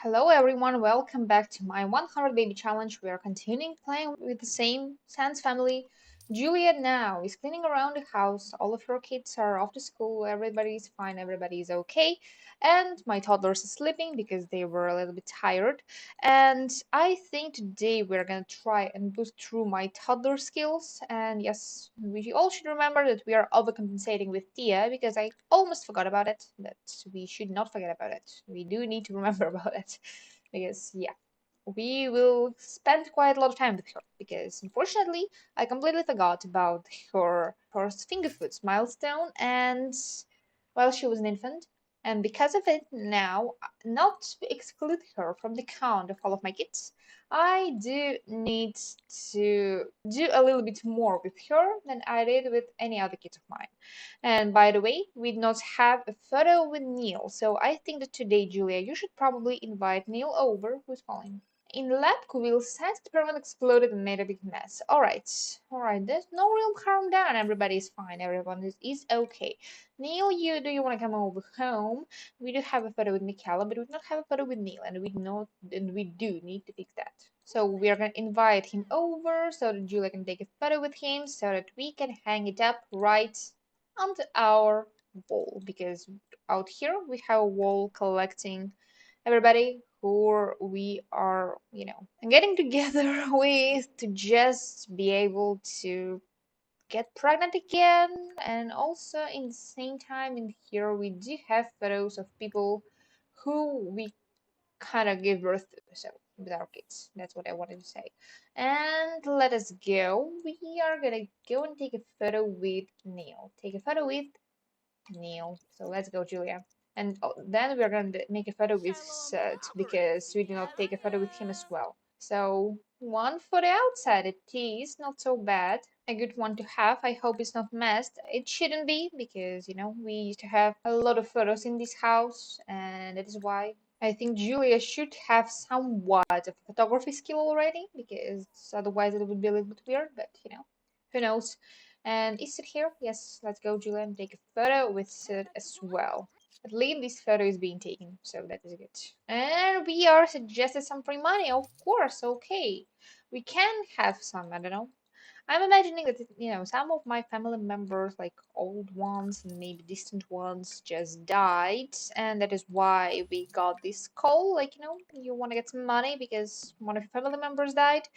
Hello everyone, welcome back to my 100 baby challenge. We are continuing playing with the same Sans family. Juliet now is cleaning around the house. All of her kids are off to school. Everybody's fine, everybody's okay. And my toddlers are sleeping because they were a little bit tired. And I think today we're gonna try and boost through my toddler skills. And yes, we all should remember that we are overcompensating with Tia because I almost forgot about it. That we should not forget about it. We do need to remember about it because yeah, we will spend quite a lot of time with her because unfortunately I completely forgot about her first finger foods milestone and while she was an infant, and because of it now, not to exclude her from the count of all of my kids, I do need to do a little bit more with her than I did with any other kids of mine. And by the way, we did not have a photo with Neil, so I think that today, Julia, you should probably invite Neil over, who's calling. In the lab, Kuvil's science experiment exploded and made a big mess. Alright, there's no real harm done. Everybody is fine. Everyone is okay. Neil, do you want to come over home? We do have a photo with Michaela, but we do not have a photo with Neil, and we do need to fix that. So we are gonna invite him over so that Julia can take a photo with him so that we can hang it up right onto our wall because out here we have a wall collecting everybody who we are, getting together with to just be able to get pregnant again. And also, in the same time, in here, we do have photos of people who we kind of give birth to. So, with our kids, that's what I wanted to say. And let us go. We are gonna go and take a photo with Neil. Take a photo with Neil. So, let's go, Julia. And then we're going to make a photo with Seth because we did not take a photo with him as well. So one for the outside, it is not so bad. A good one to have. I hope it's not messed. It shouldn't be because, we used to have a lot of photos in this house and that is why. I think Julia should have somewhat of photography skill already because otherwise it would be a little bit weird, but who knows. And is it here? Yes, let's go, Julia, and take a photo with it as well. At least this photo is being taken, so that is good. And we are suggested some free money, of course, okay. We can have some, I don't know. I'm imagining that, some of my family members, like old ones and maybe distant ones, just died, and that is why we got this call. Like, you want to get some money because one of your family members died.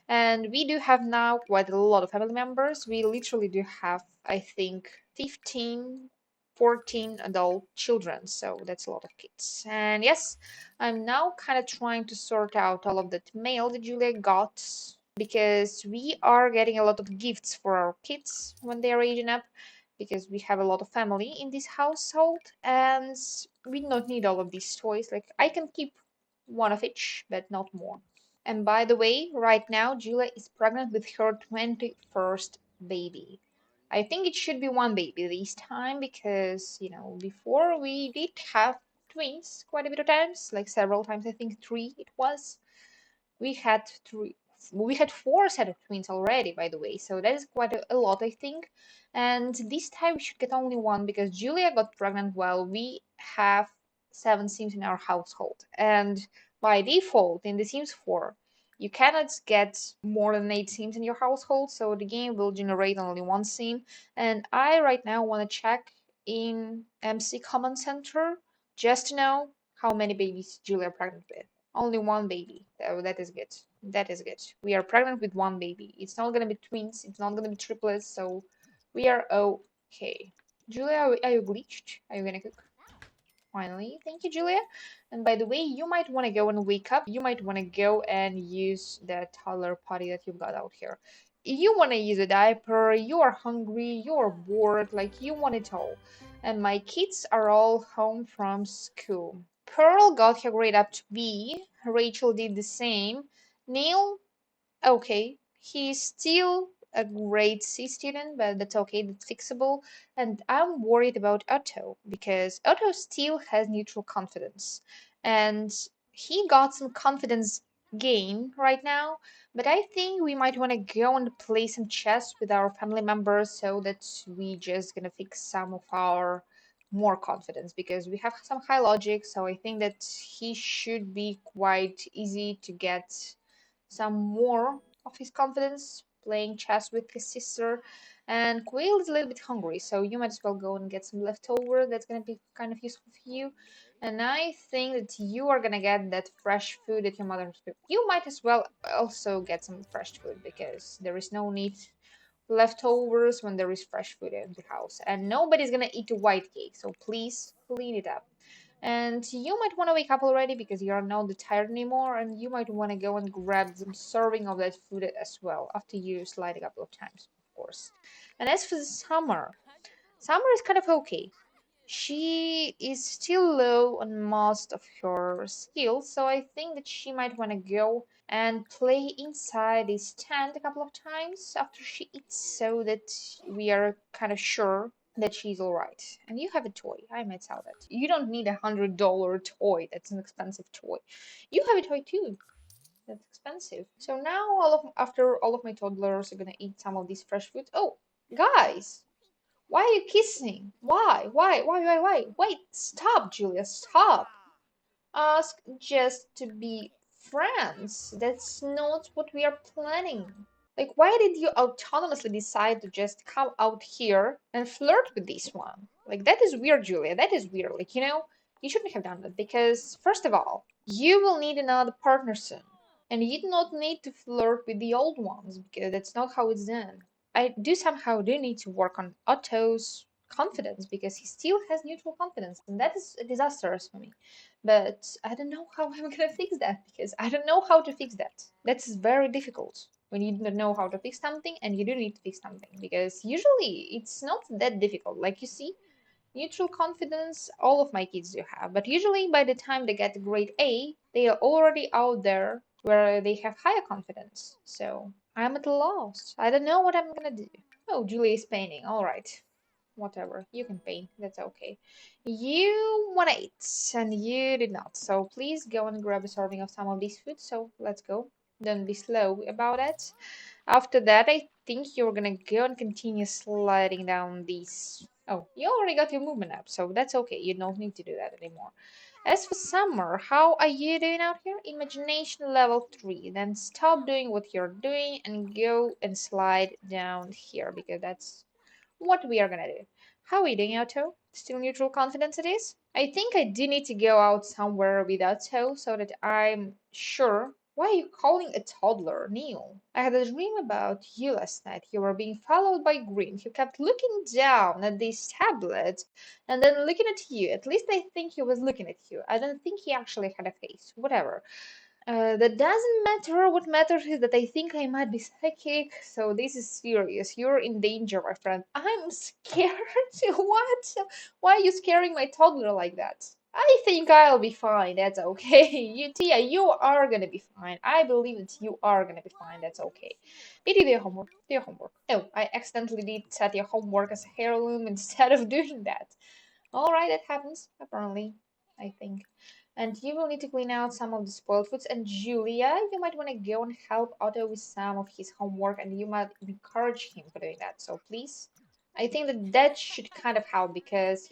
And we do have now quite a lot of family members. We literally do have, I think, 15, 14 adult children. So that's a lot of kids. And yes, I'm now kind of trying to sort out all of that mail that Julia got because we are getting a lot of gifts for our kids when they are aging up because we have a lot of family in this household and we don't need all of these toys. Like I can keep one of each, but not more. And by the way, right now, Julia is pregnant with her 21st baby. I think it should be one baby this time because, before we did have twins quite a bit of times, like several times, I think three it was. We had three. We had four set of twins already, by the way, so that is quite a lot, I think. And this time we should get only one because Julia got pregnant while we have seven Sims in our household. And by default, in The Sims 4, you cannot get more than 8 Sims in your household, so the game will generate only one Sim. And I right now want to check in MC Command Center just to know how many babies Julia pregnant with. Only one baby. Oh, that is good. That is good. We are pregnant with one baby. It's not gonna be twins. It's not gonna be triplets. So we are okay. Julia, are you bleached? Are you gonna cook? Finally, thank you, Julia. And by the way, you might want to go and wake up. You might want to go and use the toddler potty that you've got out here. You want to use a diaper, you are hungry, you are bored, like you want it all. And my kids are all home from school. Pearl got her grade up to B. Rachel did the same. Neil, okay, he's still a grade C student, but that's okay, that's fixable. And I'm worried about Otto because Otto still has neutral confidence. And he got some confidence gain right now, but I think we might want to go and play some chess with our family members so that we just gonna fix some of our more confidence because we have some high logic. So I think that he should be quite easy to get some more of his confidence playing chess with his sister. And Quail is a little bit hungry, so you might as well go and get some leftover. That's gonna be kind of useful for you. And I think that you are gonna get that fresh food that your mother. You might as well also get some fresh food because there is no need leftovers when there is fresh food in the house. And nobody's gonna eat a white cake, so please clean it up. And you might want to wake up already because you are not tired anymore, and you might want to go and grab some serving of that food as well after you slide a couple of times, of course. And as for the Summer, Summer is kind of okay. She is still low on most of her skills, so I think that she might want to go and play inside this tent a couple of times after she eats so that we are kind of sure that she's all right. And you have a toy. I might sell that. You don't need $100 toy. That's an expensive toy. You have a toy too. That's expensive. So now after all of my toddlers are gonna eat some of these fresh foods. Oh, guys, why are you kissing? Why? Why? Wait, stop, Julia, stop. Ask just to be friends. That's not what we are planning. Like, why did you autonomously decide to just come out here and flirt with this one? Like, that is weird, Julia. That is weird. Like, you shouldn't have done that because, first of all, you will need another partner soon. And you do not need to flirt with the old ones because that's not how it's done. I do somehow do need to work on Otto's confidence because he still has neutral confidence, and that is disastrous for me. But I don't know how I'm gonna fix that because I don't know how to fix that. That's very difficult when you don't know how to fix something and you do need to fix something because usually it's not that difficult. Like you see, neutral confidence, all of my kids do have, but usually by the time they get grade A, they are already out there where they have higher confidence. So I'm at a loss. I don't know what I'm gonna do. Oh, Julie is painting. All right. Whatever. You can paint. That's okay. You want to eat, and you did not. So please go and grab a serving of some of these foods. So let's go. Don't be slow about it. After that, I think you're gonna go and continue sliding down these. Oh, you already got your movement up, so that's okay. You don't need to do that anymore. As for Summer, how are you doing out here? Imagination level 3. Then stop doing what you're doing and go and slide down here because that's what we are gonna do. How are you doing, Otto? Still neutral confidence it is? I think I do need to go out somewhere with Otto so that I'm sure. Why are you calling a toddler, Neil? I had a dream about you last night. You were being followed by Green. He kept looking down at this tablet and then looking at you. At least I think he was looking at you. I don't think he actually had a face. Whatever. That doesn't matter. What matters is that I think I might be psychic. So this is serious. You're in danger, my friend. I'm scared. What? Why are you scaring my toddler like that? I think I'll be fine. That's okay. You, Tia, you are gonna be fine. I believe that you are gonna be fine. That's okay. You do your homework. Do your homework. Oh, I accidentally did set your homework as a heirloom instead of doing that. All right, that happens apparently. I think. And you will need to clean out some of the spoiled foods. And Julia, you might want to go and help Otto with some of his homework, and you might encourage him for doing that. So please, I think that that should kind of help because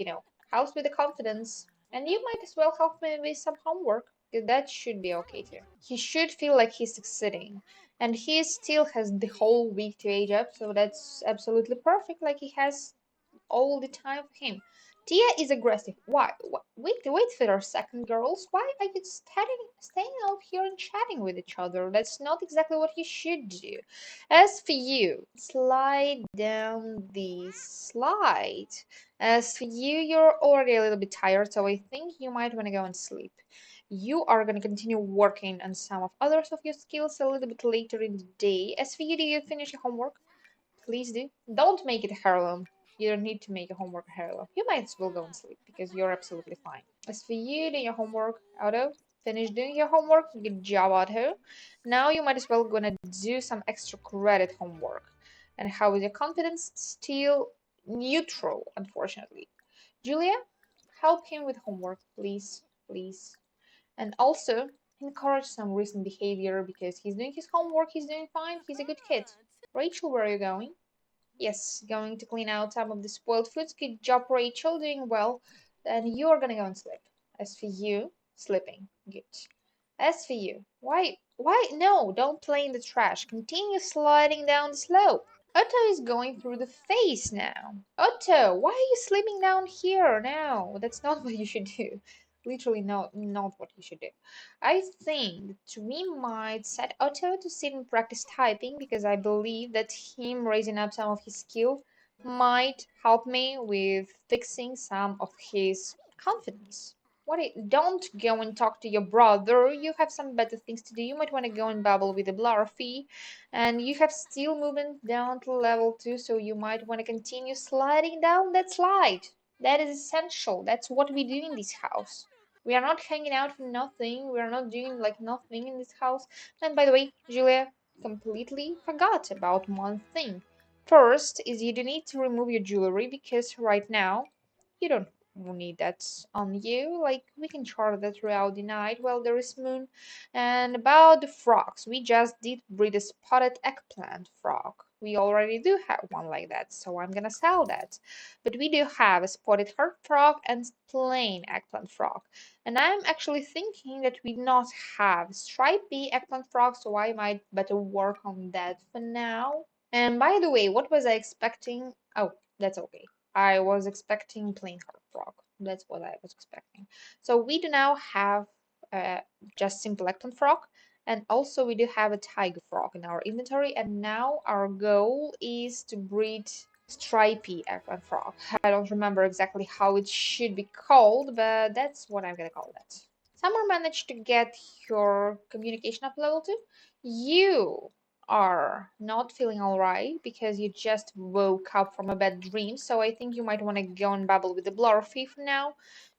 helps with the confidence, and you might as well help him with some homework because that should be okay too. He should feel like he's succeeding, and he still has the whole week to age up, so that's absolutely perfect. Like he has all the time for him. Tia is aggressive. Why? Wait for a second, girls. Why are you staying out here and chatting with each other? That's not exactly what you should do. As for you, slide down the slide. As for you, you're already a little bit tired, so I think you might want to go and sleep. You are going to continue working on some of others of your skills a little bit later in the day. As for you, do you finish your homework? Please do. Don't make it a heirloom. You don't need to make a homework a heirloom. You might as well go and sleep because you're absolutely fine. As for you doing your homework, Otto, finish doing your homework. Good job, Otto. Now you might as well gonna do some extra credit homework. And how is your confidence? Still neutral, unfortunately. Julia, help him with homework, please, please. And also encourage some recent behavior because he's doing his homework, he's doing fine, he's a good kid. Rachel, where are you going? Yes, going to clean out some of the spoiled foods. Good job, Rachel, doing well. Then you are gonna go and sleep. As for you, sleeping. Good. As for you, why? No, don't play in the trash. Continue sliding down the slope. Otto is going through the face now. Otto, why are you sleeping down here now? That's not what you should do. Literally not what you should do. I think that we might set Otto to sit and practice typing because I believe that him raising up some of his skill might help me with fixing some of his confidence. Don't go and talk to your brother. You have some better things to do. You might want to go and babble with the Blarfy. And you have steel movement down to level 2, so you might want to continue sliding down that slide. That is essential. That's what we do in this house. We are not hanging out for nothing. We are not doing like nothing in this house. And by the way, Julia completely forgot about one thing. First is you do need to remove your jewelry because right now you don't need that on you. Like we can chart that throughout the night while there is moon. And about the frogs, we just did breed a spotted eggplant frog. We already do have one like that, so I'm gonna sell that. But we do have a spotted heart frog and plain eggplant frog. And I'm actually thinking that we not have stripy eggplant frog, so I might better work on that for now. And by the way, what was I expecting? Oh, that's okay. I was expecting plain heart frog. That's what I was expecting. So we do now have uh, just simple eggplant frog, and also we do have a tiger frog in our inventory. And now our goal is to breed stripy eggplant frog. I don't remember exactly how it should be called, but that's what I'm gonna call that. Summer managed to get your communication up level 2. You are not feeling all right because you just woke up from a bad dream. So I think you might want to go and babble with the Blurfy for now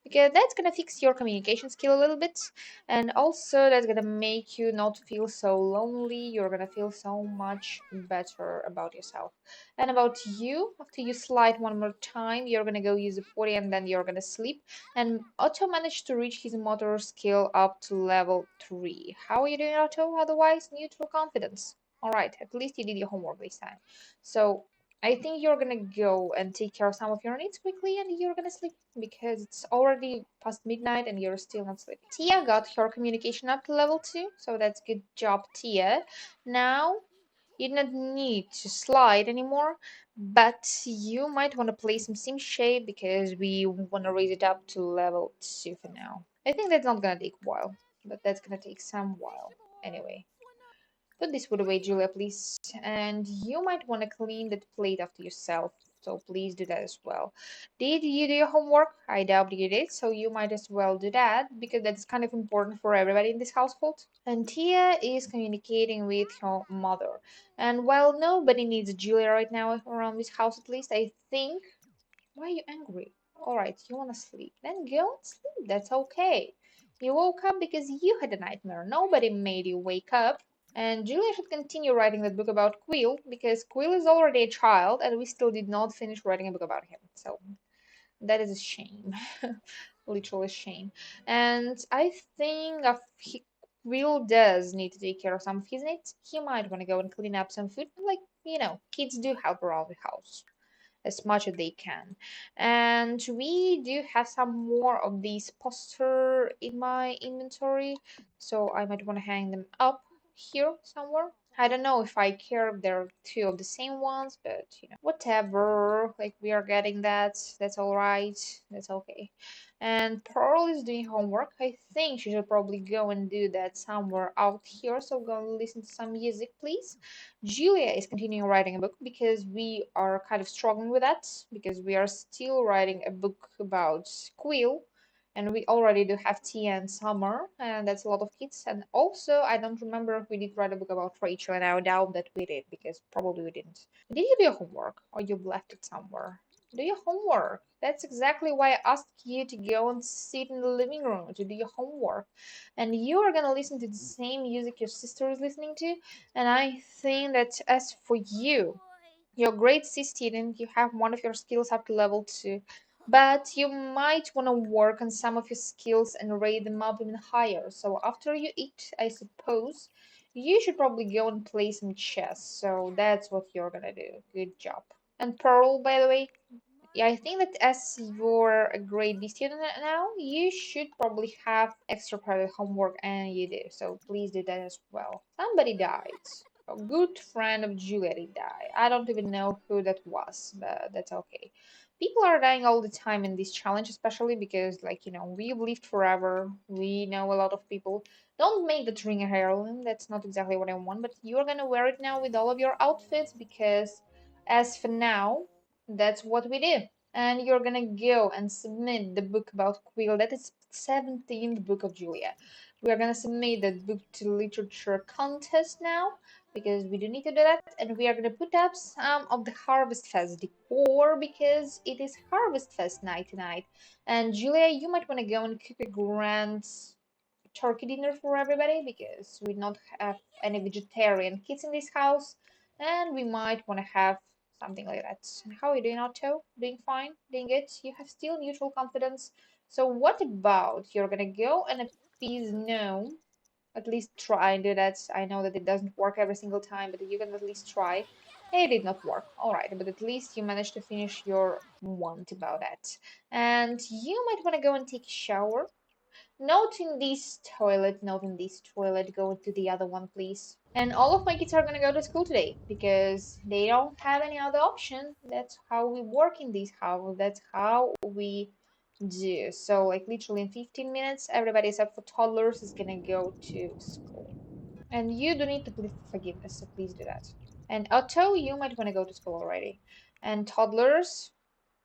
because that's gonna fix your communication skill a little bit, and also that's gonna make you not feel so lonely. You're gonna feel so much better about yourself. And about you, after you slide one more time, you're gonna go use the 40 and then you're gonna sleep. And Otto managed to reach his motor skill up to level 3. How are you doing, Otto? Otherwise, neutral confidence. Alright, at least you did your homework this time. So, I think you're gonna go and take care of some of your needs quickly and you're gonna sleep because it's already past midnight and you're still not sleeping. Tia got her communication up to level 2, so that's good job, Tia. Now, you do not need to slide anymore, but you might want to play some sim shape because we want to raise it up to level 2 for now. I think that's not gonna take a while, but that's gonna take some while. Anyway, put this food away, Julia, please. And you might want to clean that plate after yourself, so please do that as well. Did you do your homework? I doubt you did, so you might as well do that because that's kind of important for everybody in this household. And Tia is communicating with her mother. And while nobody needs Julia right now around this house, at least, I think. Why are you angry? Alright, you wanna sleep. Then go and sleep. That's okay. You woke up because you had a nightmare. Nobody made you wake up. And Julia should continue writing that book about Quill because Quill is already a child and we still did not finish writing a book about him. So that is a shame. Literally a shame. And I think if Quill does need to take care of some of his needs, he might want to go and clean up some food. Like, kids do help around the house as much as they can. And we do have some more of these poster in my inventory, so I might want to hang them up here somewhere. I don't know if I care if they're two of the same ones, but whatever. Like we are getting that. That's all right. That's okay. And Pearl is doing homework. I think she should probably go and do that somewhere out here. So go and listen to some music, please. Julia is continuing writing a book because we are kind of struggling with that because we are still writing a book about Quill and we already do have Tia and Summer and that's a lot of kids. And also I don't remember if we did write a book about Rachel and I doubt that we did because probably we didn't. Did you do your homework or you left it somewhere? Do your homework. That's exactly why I asked you to go and sit in the living room to do your homework. And you are gonna listen to the same music your sister is listening to, and I think that as for you, you're a great C student, you have one of your skills up to level 2, but you might want to work on some of your skills and rate them up even higher. So after you eat, I suppose, you should probably go and play some chess. So that's what you're gonna do. Good job. And Pearl, by the way, yeah, I think that as you're a grade B student now, you should probably have extra private homework, and you do. So please do that as well. Somebody died. A good friend of Juliet died. I don't even know who that was, but that's okay. People are dying all the time in this challenge, especially because, like, we've lived forever. We know a lot of people. Don't make the ring a heirloom. That's not exactly what I want, but you're gonna wear it now with all of your outfits because, as for now, that's what we do. And you're gonna go and submit the book about Quill. That is 17th book of Julia. We are gonna submit that book to literature contest now because we do need to do that. And we are gonna put up some of the Harvest Fest decor because it is Harvest Fest night tonight. And Julia, you might want to go and cook a grand turkey dinner for everybody because we don't have any vegetarian kids in this house, and we might want to have something like that. And how are you doing, Otto? Doing fine? Doing good? You have still neutral confidence. So what about you're gonna go and appease no? At least try and do that. I know that it doesn't work every single time, but you can at least try. It did not work. Alright, but at least you managed to finish your want about that. And you might want to go and take a shower. Not in this toilet, not in this toilet. Go to the other one, please. And all of my kids are gonna go to school today because they don't have any other option. That's how we work in this house. That's how we do. So, like, literally in 15 minutes, everybody except for toddlers is gonna go to school. And you do need to plead for forgiveness, so please do that. And Otto, you might want to go to school already. And toddlers,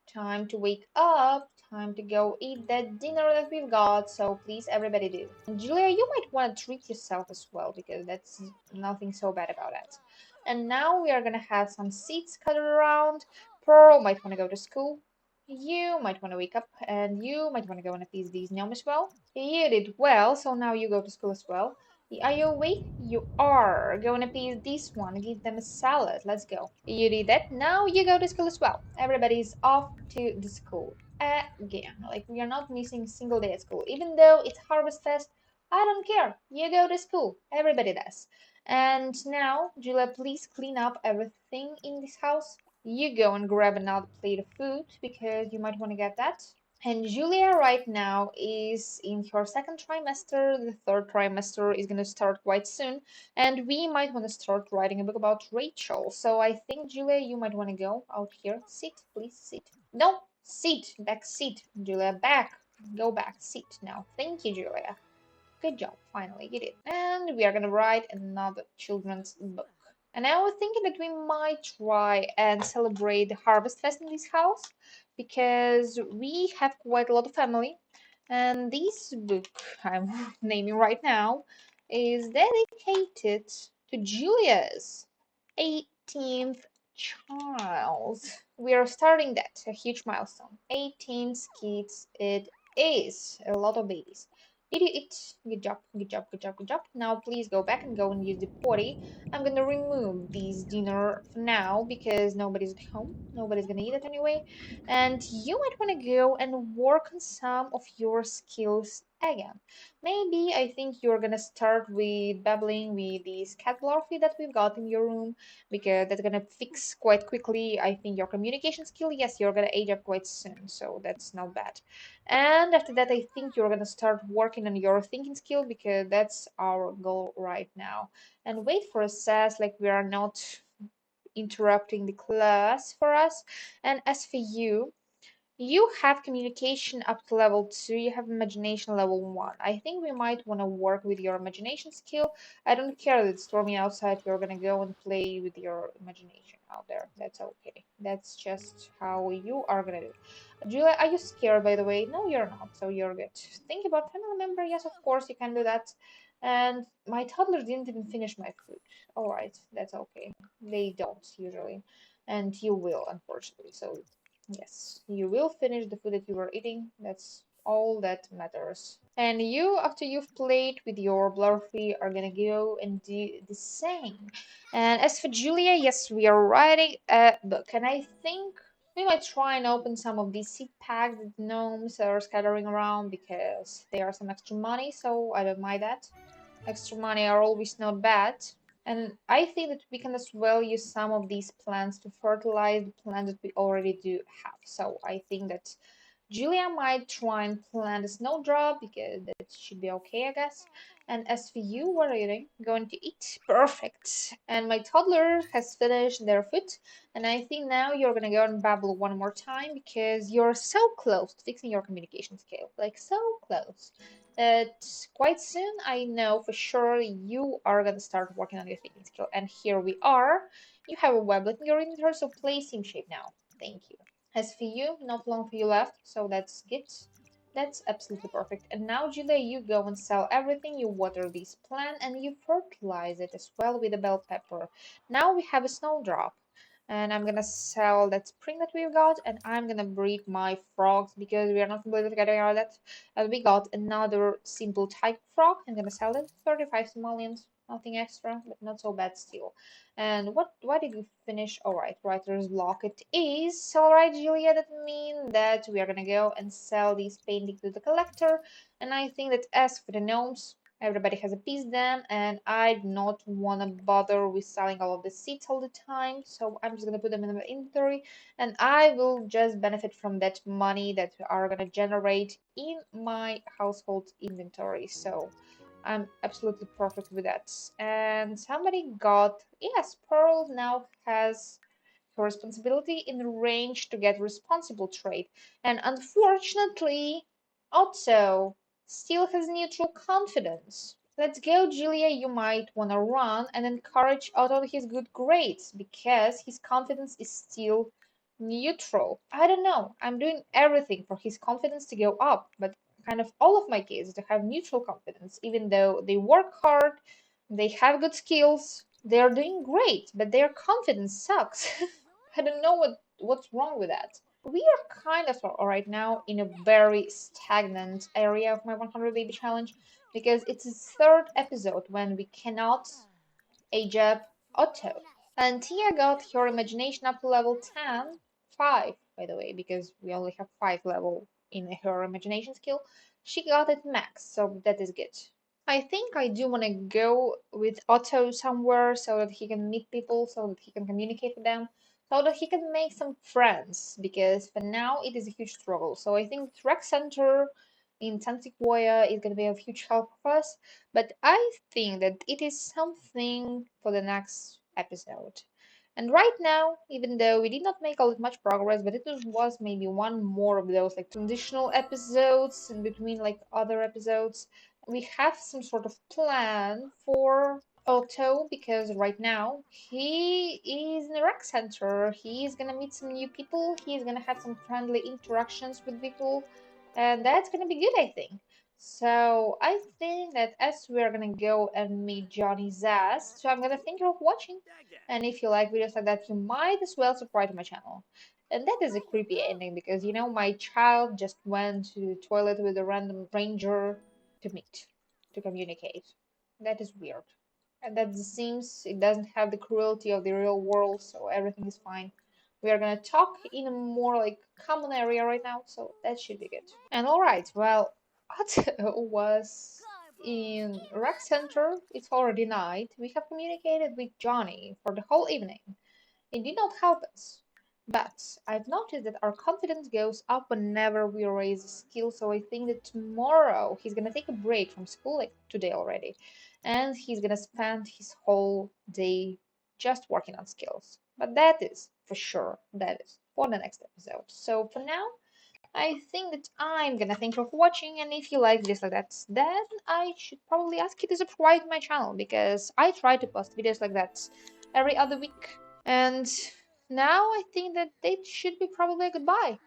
time to wake up, time to go eat that dinner that we've got, so please everybody do. And Julia, you might want to treat yourself as well, because that's nothing so bad about that. And now we are gonna have some seats cut around. Pearl might want to go to school. You might want to wake up, and you might want to go and appease these gnomes as well. You did well, so now you go to school as well. Are you awake? You are. Go and appease this one. Give them a salad. Let's go. You did that. Now you go to school as well. Everybody's off to the school again. Like, we are not missing a single day at school. Even though it's Harvest Fest, I don't care. You go to school. Everybody does. And now, Julia, please clean up everything in this house. You go and grab another plate of food because you might want to get that. And Julia right now is in her second trimester. The third trimester is going to start quite soon. And we might want to start writing a book about Rachel. So I think, Julia, you might want to go out here. Sit, please, sit. No, sit. Back, sit. Julia, back. Go back, sit now. Thank you, Julia. Good job, finally, you did. And we are going to write another children's book. And I was thinking that we might try and celebrate the Harvest Fest in this house because we have quite a lot of family. And this book I'm naming right now is dedicated to Julia's 18th child. We are starting that, a huge milestone. 18 kids, it is a lot of babies. Did you eat? Good job, good job, good job, good job. Now please go back and go and use the potty. I'm gonna remove this dinner for now because nobody's at home. Nobody's gonna eat it anyway. And you might want to go and work on some of your skills again. Maybe I think you're gonna start with babbling with this cat larvae that we've got in your room because that's gonna fix quite quickly. I think your communication skill, yes, you're gonna age up quite soon, so that's not bad. And after that, I think you're gonna start working on your thinking skill because that's our goal right now. And wait for a sass, like we are not interrupting the class for us. And as for you, you have communication up to level 2, you have imagination level 1. I think we might want to work with your imagination skill. I don't care that it's stormy outside, you're gonna go and play with your imagination out there. That's okay. That's just how you are gonna do. Julia, are you scared by the way? No, you're not, so you're good. Think about family member, yes, of course, you can do that. And my toddler didn't even finish my food. Alright, that's okay. They don't usually. And you will, unfortunately. So yes, you will finish the food that you were eating. That's all that matters. And you, after you've played with your Blurfy, are gonna go and do the same. And as for Julia, yes, we are writing a book. And I think we might try and open some of these seed packs that gnomes are scattering around because they are some extra money, so I don't mind that. Extra money are always not bad. And I think that we can as well use some of these plants to fertilize the plants that we already do have. So I think that Julia might try and plant a snowdrop because that should be okay, I guess. And as for you, what are you doing? Going to eat? Perfect. And my toddler has finished their food, and I think now you're gonna go and babble one more time because you're so close to fixing your communication skill. Like, so close. That quite soon, I know for sure you are gonna start working on your speaking skill. And here we are. You have a weblet in your inventory, so play sim shape now. Thank you. As for you, not long for you left, so that's good. That's absolutely perfect. And now, Julia, you go and sell everything. You water this plant and you fertilize it as well with a bell pepper. Now we have a snowdrop. And I'm gonna sell that spring that we've got, and I'm gonna breed my frogs because we are not completely getting out of that. And we got another simple type frog. I'm gonna sell it 35 simoleons, nothing extra, but not so bad still. And why did we finish? Alright, writer's block it is. Alright, Julia, that means that we are gonna go and sell these paintings to the collector. And I think that as for the gnomes, everybody has a piece then, and I do not wanna bother with selling all of the seeds all the time. So I'm just gonna put them in the inventory and I will just benefit from that money that we are gonna generate in my household inventory. So I'm absolutely perfect with that. And somebody got, yes, Pearl now has her responsibility in range to get responsible trade. And unfortunately, Otto still has neutral confidence. Let's go, Julia. You might want to run and encourage Otto on his good grades because his confidence is still neutral. I don't know. I'm doing everything for his confidence to go up, but kind of all of my kids to have neutral confidence, even though they work hard, they have good skills, they are doing great, but their confidence sucks. I don't know what's wrong with that. We are kind of right now in a very stagnant area of my 100 baby challenge because it's the third episode when we cannot age up Otto. And Tia got her imagination up to level 10, 5 by the way, because we only have 5 level in her imagination skill. She got it max, so that is good. I think I do want to go with Otto somewhere so that he can meet people, so that he can communicate with them, so that he can make some friends, because for now it is a huge struggle. So I think Rec Center in Tanticoya is going to be of huge help for us, but I think that it is something for the next episode. And right now, even though we did not make all that much progress, but it was maybe one more of those like transitional episodes in between like other episodes, we have some sort of plan for Otto because right now he is in a rec center. He is gonna meet some new people. He is gonna have some friendly interactions with people, and that's gonna be good, I think. So I think that as we are gonna go and meet Johnny Zast, so I'm gonna thank you for watching. And if you like videos like that, you might as well subscribe to my channel. And that is a creepy ending because you know my child just went to the toilet with a random stranger to meet, to communicate. That is weird. And that seems it doesn't have the cruelty of the real world, so everything is fine. We are gonna talk in a more like common area right now, so that should be good. And alright, well, Otto was in rec center. It's already night. We have communicated with Johnny for the whole evening. It did not help us. But I've noticed that our confidence goes up whenever we raise a skill, so I think that tomorrow he's gonna take a break from school, like today already, and he's gonna spend his whole day just working on skills. But that is, for sure, that is for the next episode. So for now, I think that I'm gonna thank you for watching, and if you like videos like that, then I should probably ask you to subscribe to my channel, because I try to post videos like that every other week. And now I think that it should be probably a goodbye.